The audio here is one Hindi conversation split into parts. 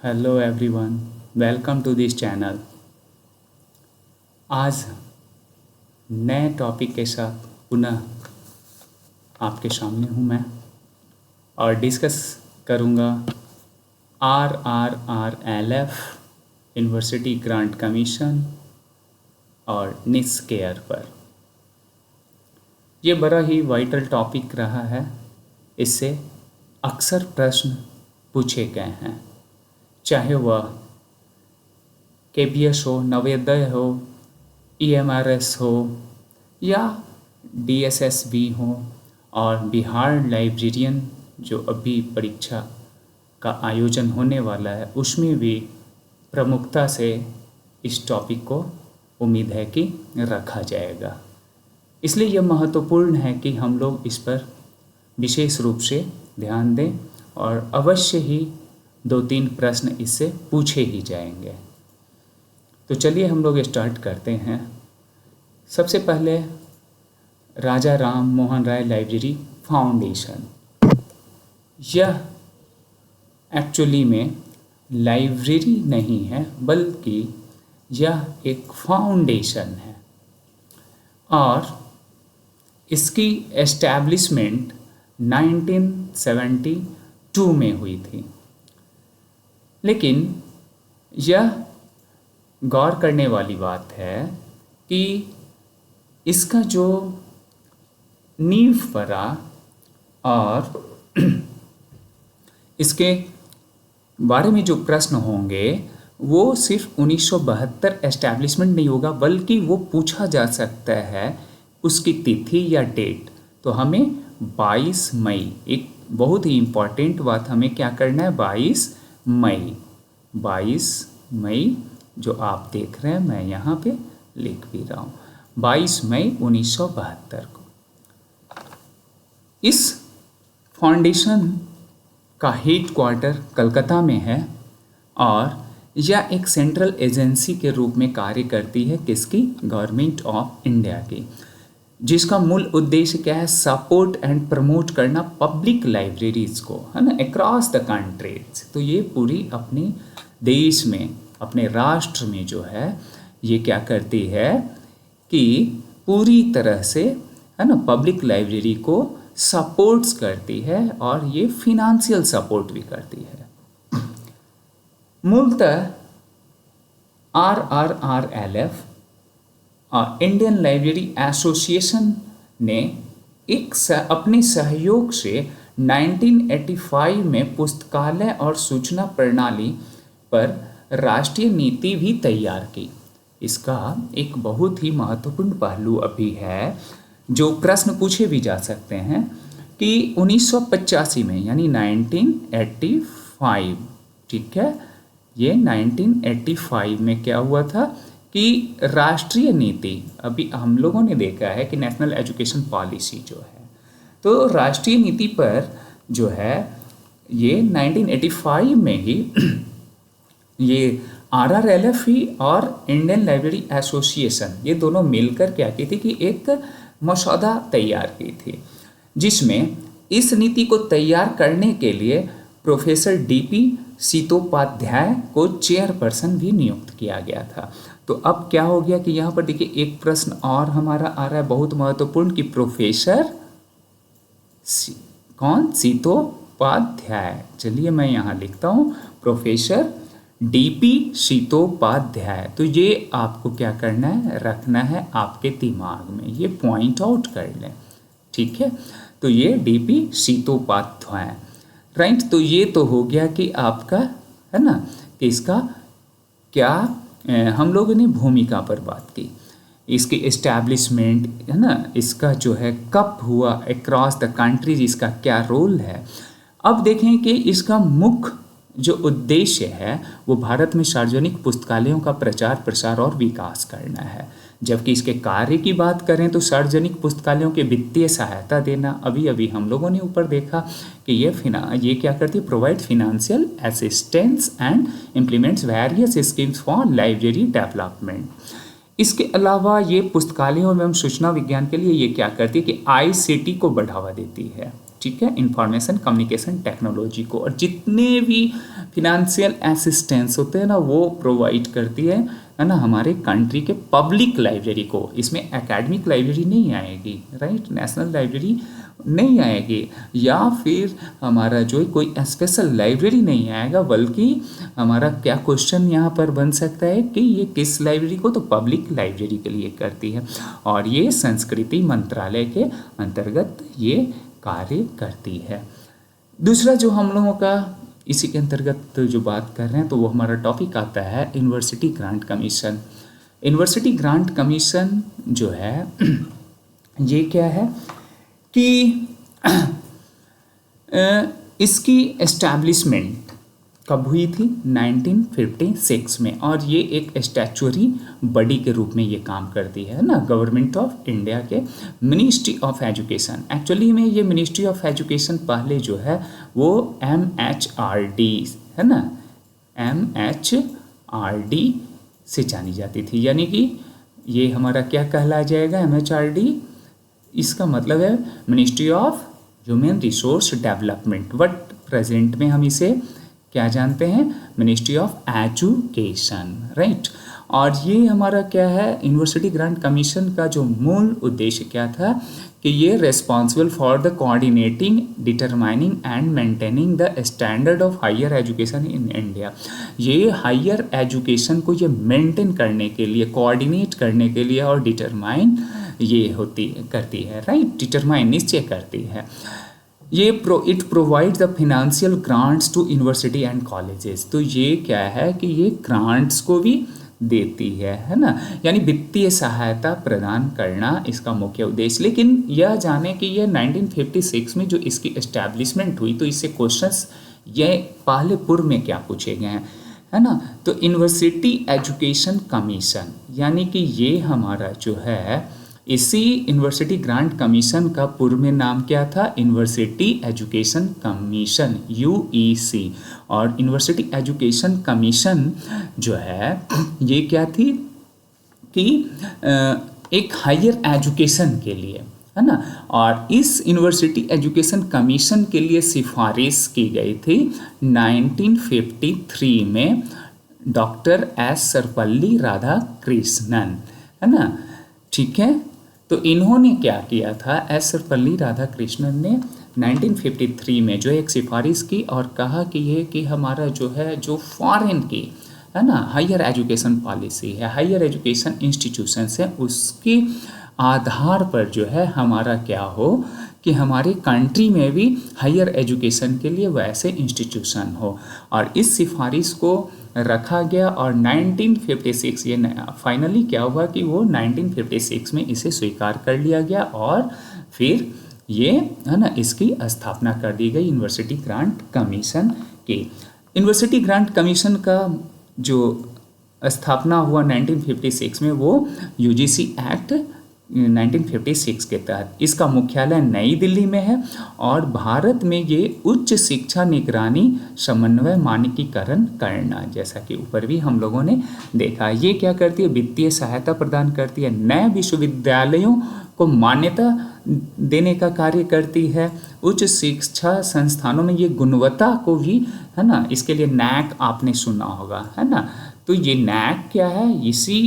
Hello everyone, welcome to this channel. आज नए टॉपिक के साथ पुनः आपके सामने हूँ मैं और डिस्कस करूँगा RRRLF यूनिवर्सिटी ग्रांट कमीशन और निस केयर पर। ये बड़ा ही वाइटल टॉपिक रहा है। इससे अक्सर प्रश्न पूछे गए हैं, चाहे वह KPS हो, नवोदय हो, EMRS हो या DSSB हो, और बिहार लाइब्रेरियन जो अभी परीक्षा का आयोजन होने वाला है उसमें भी प्रमुखता से इस टॉपिक को उम्मीद है कि रखा जाएगा। इसलिए यह महत्वपूर्ण है कि हम लोग इस पर विशेष रूप से ध्यान दें और अवश्य ही 2-3 प्रश्न इससे पूछे ही जाएंगे। तो चलिए हम लोग स्टार्ट करते हैं। सबसे पहले राजा राम मोहन राय लाइब्रेरी फाउंडेशन। यह एक्चुअली में लाइब्रेरी नहीं है, बल्कि यह एक फाउंडेशन है और इसकी एस्टैब्लिशमेंट 1972 में हुई थी। लेकिन यह गौर करने वाली बात है कि इसका जो नींव पड़ा और इसके बारे में जो प्रश्न होंगे वो सिर्फ 1972 एस्टैब्लिशमेंट नहीं होगा, बल्कि वो पूछा जा सकता है उसकी तिथि या डेट। तो हमें 22 मई, एक बहुत ही इम्पॉर्टेंट बात हमें क्या करना है, 22 मई जो आप देख रहे हैं, मैं यहाँ पे लिख भी रहा हूँ, 22 मई 1972 को। इस फाउंडेशन का हेड क्वार्टर कलकत्ता में है और यह एक सेंट्रल एजेंसी के रूप में कार्य करती है, किसकी, गवर्नमेंट ऑफ इंडिया की, जिसका मूल उद्देश्य क्या है, सपोर्ट एंड प्रमोट करना पब्लिक लाइब्रेरीज को, है ना, अक्रॉस द कंट्रीज। तो ये पूरी अपने देश में, अपने राष्ट्र में जो है ये क्या करती है कि पूरी तरह से, है ना, पब्लिक लाइब्रेरी को सपोर्ट्स करती है और ये फिनेंशियल सपोर्ट भी करती है। मूलतः RRRLF इंडियन लाइब्रेरी एसोसिएशन ने अपने सहयोग से 1985 में पुस्तकालय और सूचना प्रणाली पर राष्ट्रीय नीति भी तैयार की। इसका एक बहुत ही महत्वपूर्ण पहलू अभी है जो प्रश्न पूछे भी जा सकते हैं कि 1985 में, यानी 1985, ठीक है, ये 1985 में क्या हुआ था कि राष्ट्रीय नीति, अभी हम लोगों ने देखा है कि नेशनल एजुकेशन पॉलिसी जो है, तो राष्ट्रीय नीति पर जो है ये 1985 में ही ये RRLF ही और इंडियन लाइब्रेरी एसोसिएशन, ये दोनों मिलकर क्या की थी कि एक मसौदा तैयार की थी, जिसमें इस नीति को तैयार करने के लिए प्रोफेसर DP सीतोपाध्याय को चेयरपर्सन भी नियुक्त किया गया था। तो अब क्या हो गया कि यहाँ पर देखिए एक प्रश्न और हमारा आ रहा है बहुत महत्वपूर्ण कि प्रोफेसर कौन, सीतोपाध्याय। चलिए मैं यहाँ लिखता हूँ प्रोफेसर DP सीतोपाध्याय। तो ये आपको क्या करना है, रखना है आपके दिमाग में, ये पॉइंट आउट कर लें, ठीक है। तो ये DP सीतोपाध्याय, राइट। तो ये तो हो गया कि आपका, है ना, कि इसका क्या हम लोगों ने भूमिका पर बात की, इसकी एस्टैब्लिशमेंट, है ना, इसका जो है कब हुआ अक्रॉस द कंट्रीज, इसका क्या रोल है। अब देखें कि इसका मुख्य जो उद्देश्य है वो भारत में सार्वजनिक पुस्तकालयों का प्रचार प्रसार और विकास करना है, जबकि इसके कार्य की बात करें तो सार्वजनिक पुस्तकालयों के वित्तीय सहायता देना। अभी अभी हम लोगों ने ऊपर देखा कि ये क्या करती है, provide financial assistance and implements various schemes for library development. इसके अलावा ये पुस्तकालयों एवं सूचना विज्ञान के लिए ये क्या करती है कि ICT को बढ़ावा देती है, ठीक है, इंफॉर्मेशन कम्युनिकेशन टेक्नोलॉजी को, और जितने भी फिनेंशियल असिस्टेंस होते हैं ना, वो प्रोवाइड करती है ना हमारे कंट्री के पब्लिक लाइब्रेरी को। इसमें एकेडमिक लाइब्रेरी नहीं आएगी, राइट, नेशनल लाइब्रेरी नहीं आएगी, या फिर हमारा जो है कोई स्पेशल लाइब्रेरी नहीं आएगा, बल्कि हमारा क्या क्वेश्चन यहाँ पर बन सकता है कि ये किस लाइब्रेरी को, तो पब्लिक लाइब्रेरी के लिए करती है, और ये संस्कृति मंत्रालय के अंतर्गत ये कार्य करती है। दूसरा जो हम लोगों का इसी के अंतर्गत जो बात कर रहे हैं, तो वो हमारा टॉपिक आता है university grant commission. University grant commission जो है ये क्या है कि इसकी एस्टैब्लिशमेंट कब हुई थी, 1956 में, और ये एक स्टैचुअरी बॉडी के रूप में ये काम करती है ना, गवर्नमेंट ऑफ इंडिया के मिनिस्ट्री ऑफ एजुकेशन। एक्चुअली में ये मिनिस्ट्री ऑफ एजुकेशन पहले जो है वो MHRD है ना, MHRD से जानी जाती थी, यानी कि ये हमारा क्या कहला जाएगा, MHRD, इसका मतलब है ministry of human resource development, but present में हम इसे क्या जानते हैं, मिनिस्ट्री ऑफ एजुकेशन, राइट। और ये हमारा क्या है, यूनिवर्सिटी ग्रांट कमीशन का जो मूल उद्देश्य क्या था कि ये responsible for the coordinating, determining and maintaining the standard of higher education in India. ये हायर एजुकेशन को ये मेंटेन करने के लिए, कोऑर्डिनेट करने के लिए और डिटरमाइन ये करती है, राइट, डिटरमाइन निश्चय करती है। ये it provide the financial grants to university and colleges. तो ये क्या है कि ये ग्रांट्स को भी देती है ना, यानी वित्तीय सहायता प्रदान करना इसका मुख्य उद्देश्य। लेकिन यह जाने कि ये 1956 में जो इसकी एस्टैब्लिशमेंट हुई, तो इससे क्वेश्चंस ये पहले पूर्व में क्या पूछे गए हैं, है ना। तो यूनिवर्सिटी एजुकेशन कमीशन, यानी कि ये हमारा जो है, इसी यूनिवर्सिटी ग्रांट कमीशन का पूर्व में नाम क्या था, यूनिवर्सिटी एजुकेशन कमीशन, UEC। और यूनिवर्सिटी एजुकेशन कमीशन जो है ये क्या थी कि एक हायर एजुकेशन के लिए, है ना, और इस यूनिवर्सिटी एजुकेशन कमीशन के लिए सिफारिश की गई थी 1953 में डॉक्टर S सर्वपल्ली राधाकृष्णन, है ना, ठीक है। तो इन्होंने क्या किया था, S सर्वपल्ली राधाकृष्णन ने 1953 में जो एक सिफारिश की और कहा कि ये कि हमारा जो है, जो फॉरेन की, है ना, हायर एजुकेशन पॉलिसी है, हायर एजुकेशन इंस्टीट्यूशंस है, उसके आधार पर जो है हमारा क्या हो कि हमारे कंट्री में भी हायर एजुकेशन के लिए वैसे इंस्टीट्यूशन हो। और इस सिफारिश को रखा गया और 1956 ये फाइनली क्या हुआ कि वो 1956 में इसे स्वीकार कर लिया गया, और फिर ये, है ना, इसकी स्थापना कर दी गई यूनिवर्सिटी ग्रांट कमीशन की। यूनिवर्सिटी ग्रांट कमीशन का जो स्थापना हुआ 1956 में, वो UGC एक्ट 1956 के तहत, इसका मुख्यालय नई दिल्ली में है, और भारत में ये उच्च शिक्षा निगरानी समन्वय मानकीकरण करना, जैसा कि ऊपर भी हम लोगों ने देखा, ये क्या करती है, वित्तीय सहायता प्रदान करती है, नए विश्वविद्यालयों को मान्यता देने का कार्य करती है, उच्च शिक्षा संस्थानों में ये गुणवत्ता को भी, है ना, इसके लिए NAC आपने सुना होगा, है ना। तो ये NAC क्या है, इसी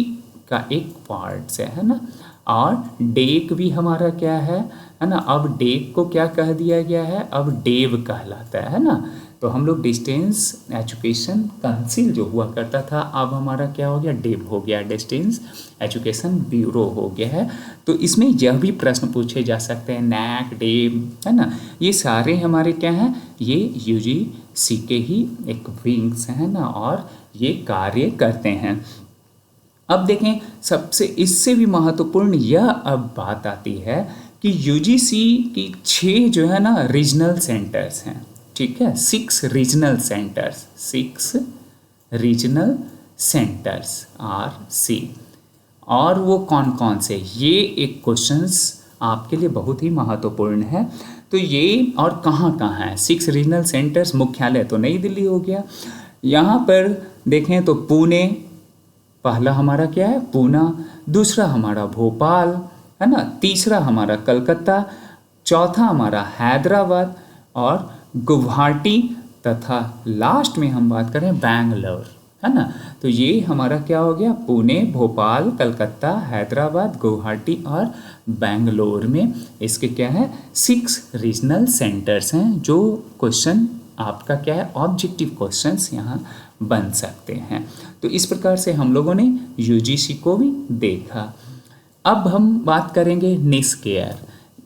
का एक पार्ट है ना। और डेक भी हमारा क्या है ना, अब डेक को क्या कह दिया गया है, अब डेव कहलाता है ना। तो हम लोग डिस्टेंस एजुकेशन काउंसिल जो हुआ करता था, अब हमारा क्या हो गया, डेव हो गया, डिस्टेंस एजुकेशन ब्यूरो हो गया है। तो इसमें यह भी प्रश्न पूछे जा सकते हैं, NAC, डेव, है ना, ये सारे हमारे क्या हैं, ये UGC के ही एक विंग्स हैं ना, और ये कार्य करते हैं। अब देखें, सबसे इससे भी महत्वपूर्ण यह अब बात आती है कि UGC की 6 जो है ना रीजनल सेंटर्स हैं, ठीक है, 6 regional centres, 6 regional centres RC। और वो कौन कौन से, ये एक क्वेश्चंस आपके लिए बहुत ही महत्वपूर्ण है। तो ये और कहाँ कहाँ है 6 रीजनल सेंटर्स, मुख्यालय तो नई दिल्ली हो गया, यहाँ पर देखें तो पुणे पहला हमारा क्या है, पूना, दूसरा हमारा भोपाल, है ना, तीसरा हमारा कलकत्ता, चौथा हमारा हैदराबाद, और गुवाहाटी तथा लास्ट में हम बात करें बैंगलोर, है ना। तो ये हमारा क्या हो गया, पुणे, भोपाल, कलकत्ता, हैदराबाद, गुवाहाटी और बेंगलोर में इसके क्या है 6 रीजनल सेंटर्स हैं जो क्वेश्चन आपका क्या है ऑब्जेक्टिव क्वेश्चंस यहाँ बन सकते हैं। तो इस प्रकार से हम लोगों ने यूजीसी को भी देखा। अब हम बात करेंगे निस्केयर।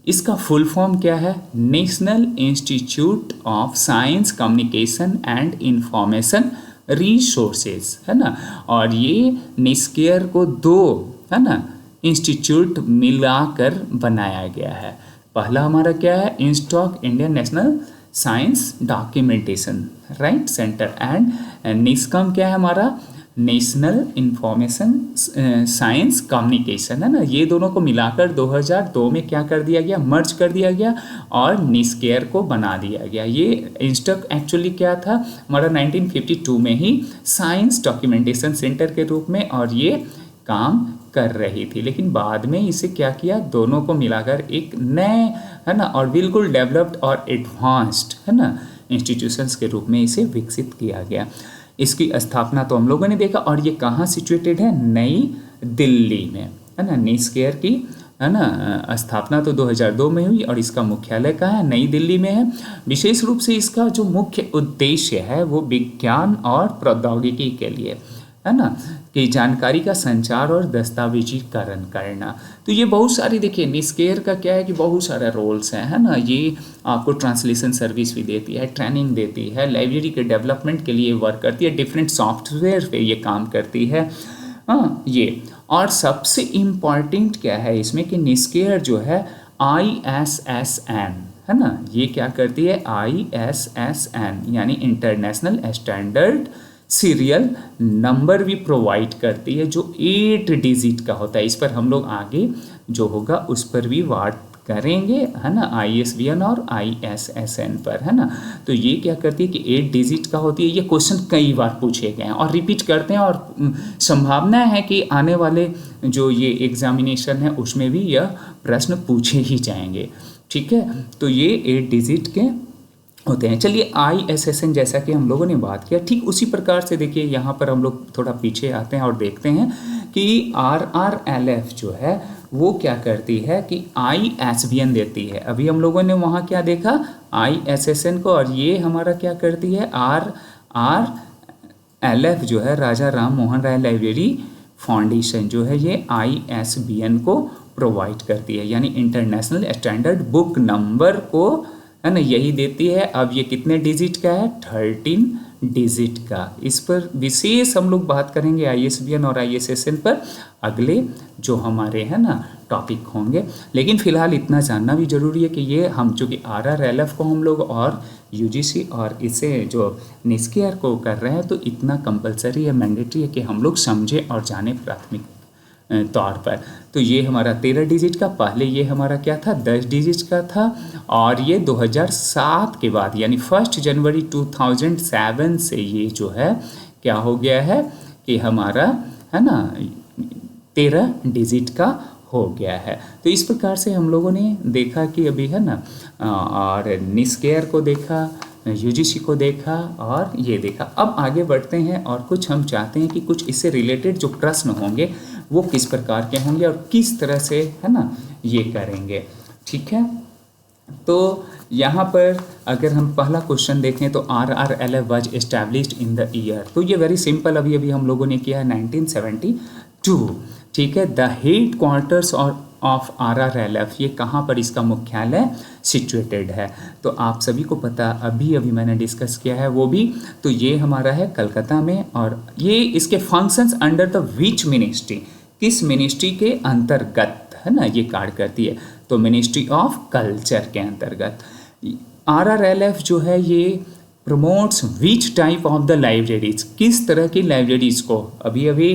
इसका फुल फॉर्म क्या है, national institute of science communication and information resources, है ना। और ये निस्केयर को 2 है ना इंस्टीट्यूट मिलाकर बनाया गया है। पहला हमारा क्या है, INSDOC Indian National Science Documentation right centre, and NISCOM क्या है हमारा, नेशनल इंफॉर्मेशन साइंस कम्युनिकेशन, है ना। ये दोनों को मिलाकर 2002 में क्या कर दिया गया, मर्ज कर दिया गया और निस्केयर को बना दिया गया। ये इंस्टॉक एक्चुअली क्या था हमारा 1952 में ही साइंस डॉक्यूमेंटेशन सेंटर के रूप में और ये काम कर रही थी, लेकिन बाद में इसे क्या किया, दोनों को मिलाकर एक नए, है ना, और बिल्कुल डेवलप्ड और एडवांस्ड, है ना, इंस्टीट्यूशंस के रूप में इसे विकसित किया गया। इसकी स्थापना तो हम लोगों ने देखा, और ये कहाँ सिचुएटेड है, नई दिल्ली में, है ना। निस्केयर की, है ना, स्थापना तो 2002 में हुई और इसका मुख्यालय कहाँ है, नई दिल्ली में है। विशेष रूप से इसका जो मुख्य उद्देश्य है वो विज्ञान और प्रौद्योगिकी के लिए, है ना, कि जानकारी का संचार और दस्तावेजीकरण करना। तो ये बहुत सारी, देखिए निस्केयर का क्या है कि बहुत सारे रोल्स हैं, है ना। ये आपको ट्रांसलेशन सर्विस भी देती है, ट्रेनिंग देती है, लाइब्रेरी के डेवलपमेंट के लिए वर्क करती है, डिफरेंट सॉफ्टवेयर पे ये काम करती है, हाँ ये। और सबसे इम्पॉर्टेंट क्या है इसमें कि निस्केयर जो है ISSN, है ना, ये क्या करती है, ISSN यानी इंटरनेशनल स्टैंडर्ड सीरियल नंबर भी प्रोवाइड करती है जो 8 डिजिट का होता है। इस पर हम लोग आगे जो होगा उस पर भी बात करेंगे, है ना, ISBN और ISSN पर, है ना। तो ये क्या करती है कि 8 डिजिट का होती है। ये क्वेश्चन कई बार पूछे गए हैं और रिपीट करते हैं, और संभावना है कि आने वाले जो ये एग्जामिनेशन है उसमें भी यह प्रश्न पूछे ही जाएंगे, ठीक है। तो ये 8 डिजिट के होते हैं। चलिए ISSN जैसा कि हम लोगों ने बात किया, ठीक उसी प्रकार से देखिए यहाँ पर हम लोग थोड़ा पीछे आते हैं और देखते हैं कि RRLF जो है वो क्या करती है कि ISBN देती है। अभी हम लोगों ने वहाँ क्या देखा, ISSN को, और ये हमारा क्या करती है, RRLF जो है राजा राम मोहन राय लाइब्रेरी फाउंडेशन जो है ये ISBN को प्रोवाइड करती है, यानी इंटरनेशनल स्टैंडर्ड बुक नंबर को, है ना, यही देती है। अब ये कितने डिजिट का है, 13 डिजिट का। इस पर विशेष हम लोग बात करेंगे ISBN और ISSN पर अगले जो हमारे, है ना, टॉपिक होंगे। लेकिन फिलहाल इतना जानना भी जरूरी है कि ये हम चूँकि RRLF को हम लोग और UGC और इसे जो निस्केयर को कर रहे हैं, तो इतना कंपलसरी है, मैंडेटरी है कि हम लोग समझें और जाने प्राथमिक तौर पर। तो ये हमारा 13 डिजिट का, पहले ये हमारा क्या था, 10 डिजिट का था, और ये 2007 के बाद यानी 1 जनवरी 2007 से ये जो है क्या हो गया है कि हमारा, है ना, 13 डिजिट का हो गया है। तो इस प्रकार से हम लोगों ने देखा कि अभी, है ना, और निस्केयर को देखा, UGC को देखा और ये देखा। अब आगे बढ़ते हैं और कुछ हम चाहते हैं कि कुछ इससे रिलेटेड जो प्रश्न होंगे वो किस प्रकार के होंगे और किस तरह से, है ना, ये करेंगे, ठीक है। तो यहाँ पर अगर हम पहला क्वेश्चन देखें तो RRLF was established in the year, तो ये वेरी सिंपल, अभी अभी हम लोगों ने किया है 1972, ठीक है। द हेड क्वार्टर्स और ऑफ RRLF, ये कहाँ पर इसका मुख्यालय सिचुएटेड है, तो आप सभी को पता, अभी अभी मैंने डिस्कस किया है वो भी, तो ये हमारा है कलकत्ता में। और ये इसके functions under the which ministry, किस मिनिस्ट्री के अंतर्गत, है ना, ये कार्य करती है, तो मिनिस्ट्री ऑफ कल्चर के अंतर्गत। RRLF जो है ये promotes which type of the libraries, किस तरह की लाइब्रेरीज को, अभी अभी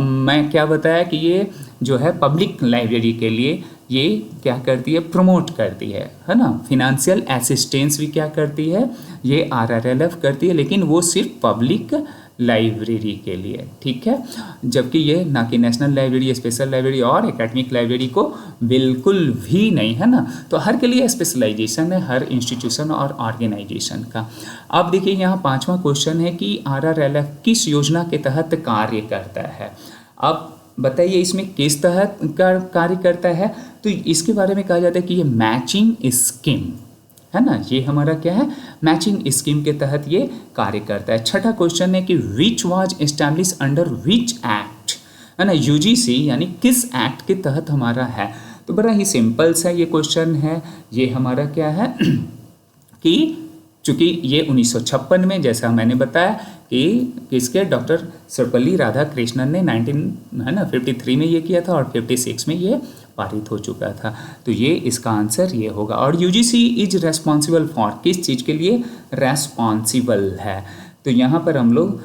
मैं क्या बताया कि ये जो है पब्लिक लाइब्रेरी के लिए ये क्या करती है, प्रमोट करती है ना। फिनेंशियल असिस्टेंस भी क्या करती है, ये RRLF करती है, लेकिन वो सिर्फ पब्लिक लाइब्रेरी के लिए, ठीक है। जबकि ये ना कि नेशनल लाइब्रेरी, स्पेशल लाइब्रेरी और एकेडमिक लाइब्रेरी को बिल्कुल भी नहीं, है ना। तो हर के लिए स्पेशलाइजेशन है, हर इंस्टीट्यूशन और ऑर्गेनाइजेशन का। अब देखिए यहाँ 5वां क्वेश्चन है कि RRLF किस योजना के तहत कार्य करता है। अब बताइए इसमें किस तहत कार्य करता है, तो इसके बारे में कहा जाता है कि ये मैचिंग स्कीम, है ना। ये हमारा क्या है, मैचिंग स्कीम के तहत ये कार्य करता है। छठा क्वेश्चन है कि which was establish under which act, है ना। UGC यानी किस एक्ट के तहत हमारा है। तो बड़ा ही सिंपल सा ये क्वेश्चन है। ये हमारा क्या है कि चूँकि ये 1956 में, जैसा मैंने बताया कि किसके, डॉक्टर सर्वपल्ली राधाकृष्णन ने 1953 में ये किया था और 56 में ये पारित हो चुका था। तो ये इसका आंसर ये होगा। और UGC इज रेस्पॉन्सिबल फॉर, किस चीज़ के लिए रेस्पॉन्सिबल है, तो यहाँ पर हम लोग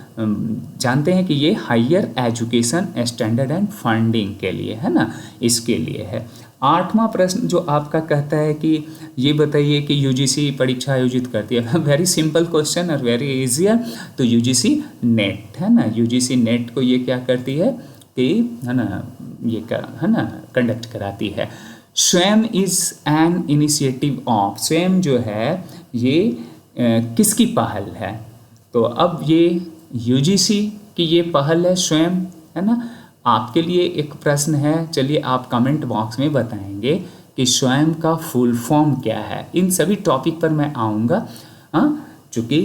जानते हैं कि ये higher education standard and funding के लिए, है ना, इसके लिए है। 8वां प्रश्न जो आपका कहता है कि ये बताइए कि UGC परीक्षा आयोजित करती है। वेरी सिंपल क्वेश्चन और वेरी इजी है। तो UGC नेट, है ना, UGC नेट को ये क्या करती है कि, है ना, ये है ना, कंडक्ट कराती है। स्वयं इज एन इनिशिएटिव ऑफ, स्वयं जो है ये किसकी पहल है, तो अब ये UGC की ये पहल है स्वयं, है ना। आपके लिए एक प्रश्न है, चलिए आप कमेंट बॉक्स में बताएंगे कि स्वयं का फुल फॉर्म क्या है। इन सभी टॉपिक पर मैं आऊँगा, हाँ, चूँकि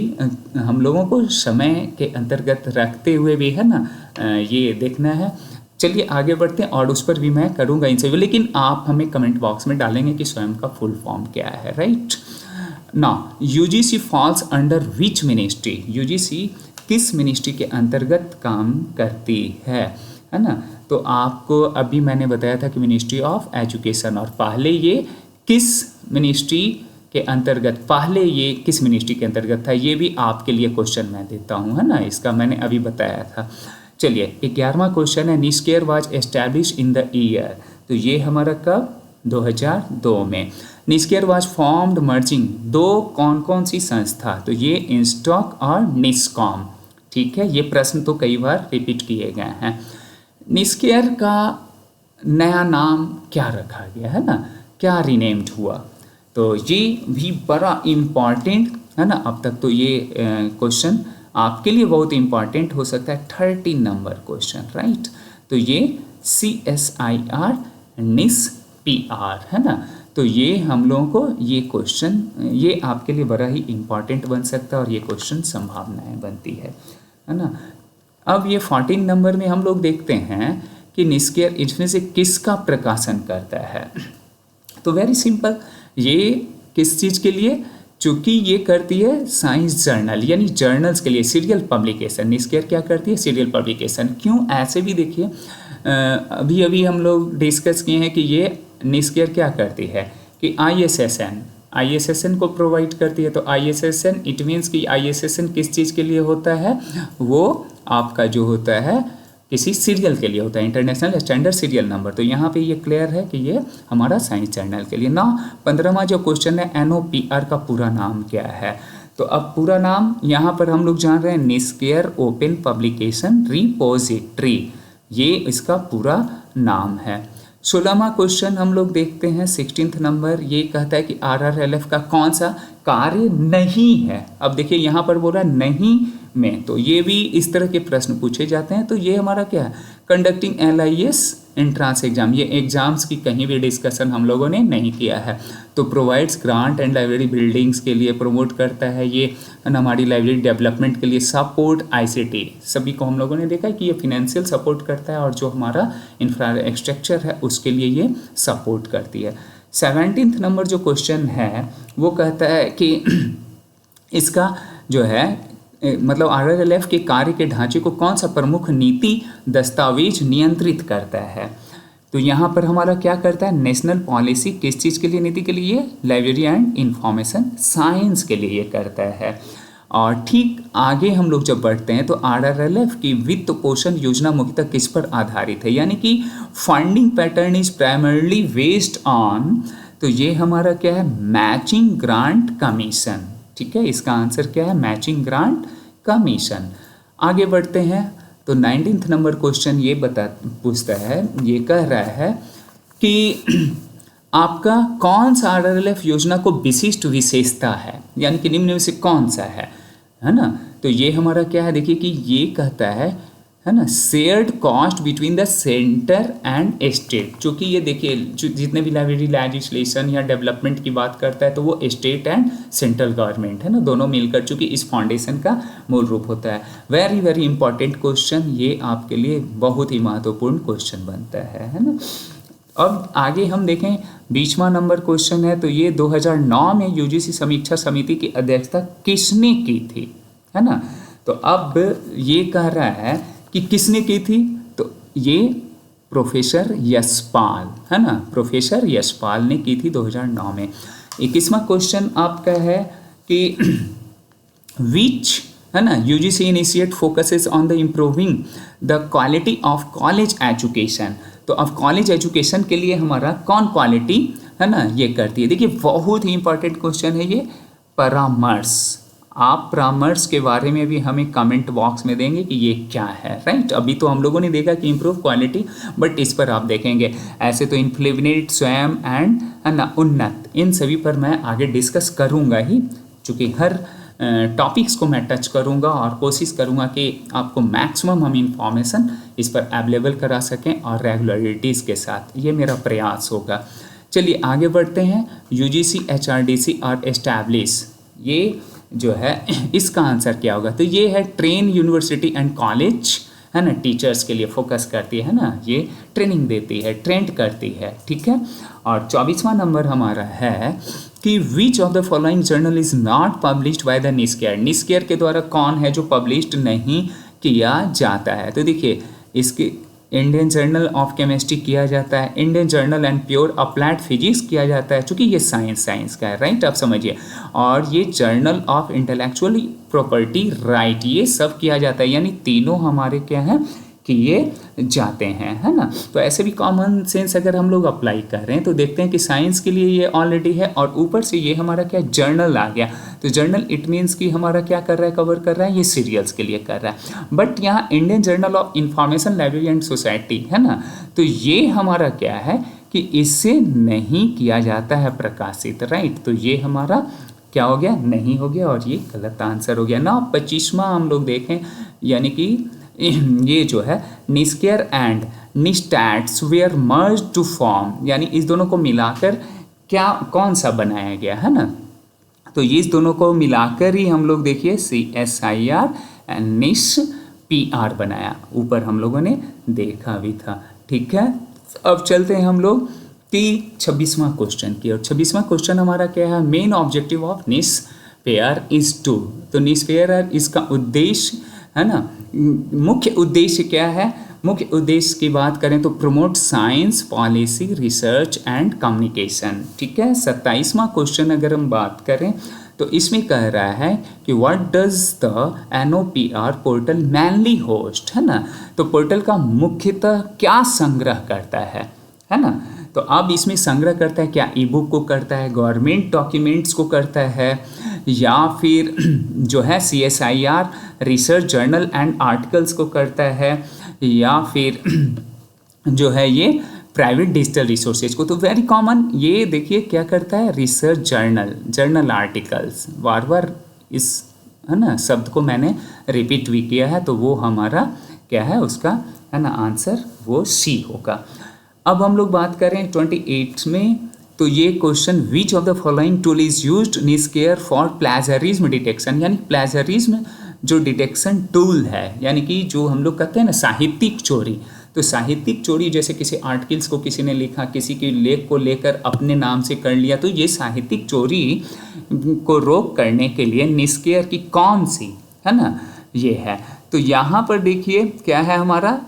हम लोगों को समय के अंतर्गत रखते हुए भी, है ना, ये देखना है। चलिए आगे बढ़ते हैं और उस पर भी मैं करूँगा इन सभी, लेकिन आप हमें कमेंट बॉक्स में डालेंगे कि स्वयं का फुल फॉर्म क्या है, right. Now UGC falls under which ministry, UGC किस मिनिस्ट्री के अंतर्गत काम करती है ना। तो आपको अभी मैंने बताया था कि मिनिस्ट्री ऑफ एजुकेशन, और पहले ये किस मिनिस्ट्री के अंतर्गत, पहले ये किस मिनिस्ट्री के अंतर्गत था, ये भी आपके लिए क्वेश्चन मैं देता हूँ, है ना, इसका मैंने अभी बताया था। चलिए 11वां क्वेश्चन है, NISCAIR was establish in the year, तो ये हमारा कब, 2002 में। निस्केयर वाज फॉर्म्ड मर्जिंग, दो कौन कौन सी संस्था, तो ये इंस्टॉक और निस्कॉम, ठीक है। ये प्रश्न तो कई बार रिपीट किए गए हैं। निस्केयर का नया नाम क्या रखा गया, है ना, क्या रीनेम्ड हुआ, तो ये भी बड़ा इम्पॉर्टेंट, है ना। अब तक तो ये क्वेश्चन आपके लिए बहुत इम्पॉर्टेंट हो सकता है, 13 नंबर क्वेश्चन, राइट। तो ये CSIR NIS PR, है ना। तो ये हम लोगों को ये क्वेश्चन, ये आपके लिए बड़ा ही इम्पॉर्टेंट बन सकता है और ये क्वेश्चन संभावनाएं बनती है ना। अब ये 14 नंबर में हम लोग देखते हैं कि निस्केयर इसमें से किसका प्रकाशन करता है, तो वेरी सिंपल, ये किस चीज़ के लिए, चूँकि ये करती है साइंस जर्नल यानी जर्नल्स के लिए, सीरियल पब्लिकेशन। निस्केयर क्या करती है, सीरियल पब्लिकेशन। क्यों, ऐसे भी देखिए अभी अभी हम लोग डिस्कस किए हैं कि ये निस्केयर क्या करती है कि ISSN को प्रोवाइड करती है। तो ISSN इट मीन्स कि ISSN किस चीज़ के लिए होता है, वो आपका जो होता है किसी सीरियल के लिए होता है, इंटरनेशनल स्टैंडर्ड सीरियल नंबर। तो यहाँ पे ये क्लियर है कि ये हमारा साइंस जर्नल के लिए ना। 15वां जो क्वेश्चन है, NOPR का पूरा नाम क्या है, तो अब पूरा नाम यहाँ पर हम लोग जान रहे हैं, निस्केयर ओपन पब्लिकेशन रिपोजिटरी, ये इसका पूरा नाम है। 16वां क्वेश्चन हम लोग देखते हैं, 16th नंबर, ये कहता है कि RRLF का कौन सा कार्य नहीं है। अब देखिए यहाँ पर बोला नहीं में, तो ये भी इस तरह के प्रश्न पूछे जाते हैं। तो ये हमारा क्या है, कंडक्टिंग LIS एंट्रांस एग्जाम, ये एग्जाम्स की कहीं भी डिस्कशन हम लोगों ने नहीं किया है। तो provides grant and library buildings के लिए प्रमोट करता है ये, हमारी लाइब्रेरी डेवलपमेंट के लिए सपोर्ट ICT, सभी को हम लोगों ने देखा है कि ये फिनेंशियल सपोर्ट करता है, और जो हमारा इंफ्रास्ट्रक्चर है उसके लिए ये सपोर्ट करती है। 17th नंबर जो क्वेश्चन है वो कहता है कि इसका जो है मतलब RRLF के कार्य के ढांचे को कौन सा प्रमुख नीति दस्तावेज नियंत्रित करता है। तो यहाँ पर हमारा क्या करता है, नेशनल पॉलिसी किस चीज़ के लिए, नीति के लिए, लाइब्रेरी एंड इंफॉर्मेशन साइंस के लिए ये करता है। और ठीक आगे हम लोग जब बढ़ते हैं तो आरआरएलएफ की वित्त पोषण योजना मुख्यतः किस पर आधारित है, यानी कि funding pattern is primarily based on, तो ये हमारा क्या है, मैचिंग ग्रांट कमीशन। ठीक है, इसका आंसर क्या है, मैचिंग ग्रांट कमीशन। आगे बढ़ते हैं तो 19 नंबर क्वेश्चन ये पूछता है, ये कह रहा है कि आपका कौन सा आरआरएलएफ योजना को विशिष्ट विशेषता है, यानी कि निम्न में से कौन सा है ना। तो ये हमारा क्या है, देखिए कि ये कहता है ना, shared cost between the centre and state, जो कि ये देखिए जितने भी लाइब्रेरी लेजिस्लेशन या डेवलपमेंट की बात करता है तो वो स्टेट एंड सेंट्रल गवर्नमेंट है ना, दोनों मिलकर, चूंकि इस फाउंडेशन का मूल रूप होता है। वेरी वेरी इंपॉर्टेंट क्वेश्चन, ये आपके लिए बहुत ही महत्वपूर्ण क्वेश्चन बनता है ना। अब आगे हम देखें 20वां नंबर क्वेश्चन है, तो ये 2009 में यूजीसी समीक्षा समिति की अध्यक्षता किसने की थी, है ना। तो अब ये कह रहा है कि किसने की थी, तो ये प्रोफेसर यशपाल, है ना, प्रोफेसर यशपाल ने की थी 2009 में। 21वां क्वेश्चन आपका है कि विच, है ना, UGC initiate focuses on the improving the quality of college education. तो अब कॉलेज एजुकेशन के लिए हमारा कौन क्वालिटी, है ना, ये करती है। देखिए बहुत ही इंपॉर्टेंट क्वेश्चन है ये, परामर्श। आप परामर्श के बारे में भी हमें कमेंट बॉक्स में देंगे कि ये क्या है, राइट। अभी तो हम लोगों ने देखा कि इम्प्रूव क्वालिटी, बट इस पर आप देखेंगे। ऐसे तो इन्फ्लेविनेट, स्वयं एंड, है ना, उन्नत, इन सभी पर मैं आगे डिस्कस करूँगा ही, चूँकि हर टॉपिक्स को मैं टच करूंगा और कोशिश करूंगा कि आपको मैक्सिमम हम इंफॉर्मेशन इस पर अवेलेबल करा सकें और रेगुलरिटीज़ के साथ, ये मेरा प्रयास होगा। चलिए आगे बढ़ते हैं। यूजीसी एचआरडीसी और एस्टैब्लिश, ये जो है इसका आंसर क्या होगा, तो ये है ट्रेन यूनिवर्सिटी एंड कॉलेज, है ना, टीचर्स के लिए फोकस करती है ना, ये ट्रेनिंग देती है, ट्रेंड करती है, ठीक है। और 24वां नंबर हमारा है कि which of the following journal is not published by the NISCAIR. NISCAIR के द्वारा कौन है जो पब्लिश्ड नहीं किया जाता है, तो देखिए इसके इंडियन जर्नल ऑफ केमिस्ट्री किया जाता है, Indian journal and pure applied physics किया जाता है, चूँकि ये साइंस का है, राइट, आप समझिए। और ये journal of intellectual property right, ये सब किया जाता है, यानी तीनों हमारे क्या हैं, किए जाते हैं, है ना। तो ऐसे भी कॉमन सेंस अगर हम लोग अप्लाई कर रहे हैं तो देखते हैं कि साइंस के लिए ये ऑलरेडी है, और ऊपर से ये हमारा क्या जर्नल आ गया, तो जर्नल इट मीन्स कि हमारा क्या कर रहा है, कवर कर रहा है, ये सीरियल्स के लिए कर रहा है। बट यहाँ Indian journal of information library and society, है ना, तो ये हमारा क्या है कि इससे नहीं किया जाता है प्रकाशित, राइट। तो ये हमारा क्या हो गया, नहीं हो गया, और ये गलत आंसर हो गया ना। 25वां हम लोग देखें, यानी कि ये जो है NISCAIR and NISTADS were merge to form, यानी इस दोनों को मिलाकर क्या कौन सा बनाया गया, है ना। तो ये इस दोनों को मिलाकर ही हम लोग देखिए CSIR एंड निस PR बनाया, ऊपर हम लोगों ने देखा भी था, ठीक है। अब चलते हैं हम लोग कि 26वां क्वेश्चन की, और 26वां क्वेश्चन हमारा क्या है, मेन ऑब्जेक्टिव ऑफ निस पेयर इज टू। तो निस पेयर इसका उद्देश्य, है ना, मुख्य उद्देश्य क्या है, मुख्य उद्देश्य की बात करें तो promote science, policy, research and communication, ठीक है। 27वां क्वेश्चन अगर हम बात करें तो इसमें कह रहा है कि what does the NOPR portal mainly host, है ना। तो पोर्टल का मुख्यतः क्या संग्रह करता है ना। तो अब इसमें संग्रह करता है क्या, ई बुक को करता है, गवर्नमेंट डॉक्यूमेंट्स को करता है, या फिर जो है CSIR research journal and articles को करता है, या फिर जो है ये प्राइवेट डिजिटल रिसोर्सेज को। तो वेरी कॉमन, ये देखिए क्या करता है, रिसर्च जर्नल आर्टिकल्स, बार बार इस, है ना, शब्द को मैंने रिपीट भी किया है, तो वो हमारा क्या है उसका, है ना, आंसर वो C होगा। अब हम लोग बात करें 28 में, तो ये question which of the following tool is used NISCAIR for plagiarism detection, यानी प्लेजरिज्म जो डिटेक्शन टूल है, यानी कि जो हम लोग कहते हैं ना साहित्यिक चोरी। तो साहित्यिक चोरी जैसे किसी आर्टिकल्स को किसी ने लिखा, किसी के लेख को लेकर अपने नाम से कर लिया, तो ये साहित्यिक चोरी को रोक करने के लिए निस्केयर की कौन सी, है ना, ये है। तो यहाँ पर देखिए क्या है हमारा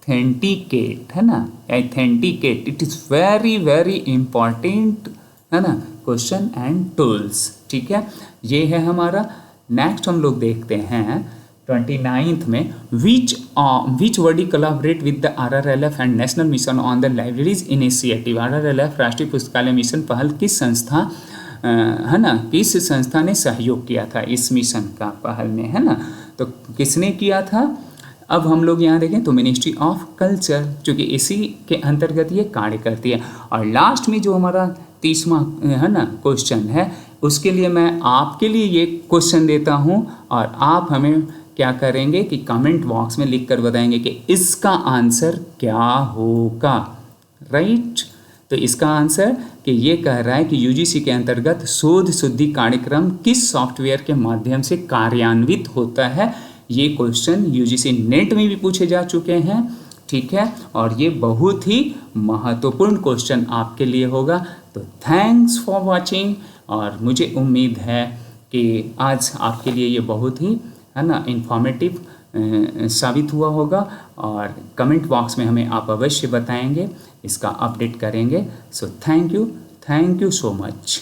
ऑथेंटिकेट, है ना, authenticate, it is very very important, है ना, क्वेश्चन एंड टूल्स, ठीक है। ये है हमारा। नेक्स्ट हम लोग देखते हैं 29th में which body collaborate with the RRLF and national mission on the libraries initiative. RRLF राष्ट्रीय पुस्तकालय मिशन पहल किस संस्था है ना, किस संस्था ने सहयोग किया था इस मिशन का पहल में, है ना। तो किसने किया था, अब हम लोग यहाँ देखें तो मिनिस्ट्री ऑफ कल्चर, क्योंकि इसी के अंतर्गत ये कार्य करती है। और लास्ट में जो हमारा 30वां है ना क्वेश्चन है, उसके लिए मैं आपके लिए ये क्वेश्चन देता हूँ और आप हमें क्या करेंगे कि कमेंट बॉक्स में लिख कर बताएंगे कि इसका आंसर क्या होगा, राइट। तो इसका आंसर कि ये कह रहा है कि यूजीसी के अंतर्गत शोध शुद्धि कार्यक्रम किस सॉफ्टवेयर के माध्यम से कार्यान्वित होता है। ये क्वेश्चन यूजीसी नेट में भी पूछे जा चुके हैं, ठीक है, और ये बहुत ही महत्वपूर्ण क्वेश्चन आपके लिए होगा। तो थैंक्स फॉर वाचिंग, और मुझे उम्मीद है कि आज आपके लिए ये बहुत ही है ना इन्फॉर्मेटिव साबित हुआ होगा। और कमेंट बॉक्स में हमें आप अवश्य बताएंगे, इसका अपडेट करेंगे। So thank you so much.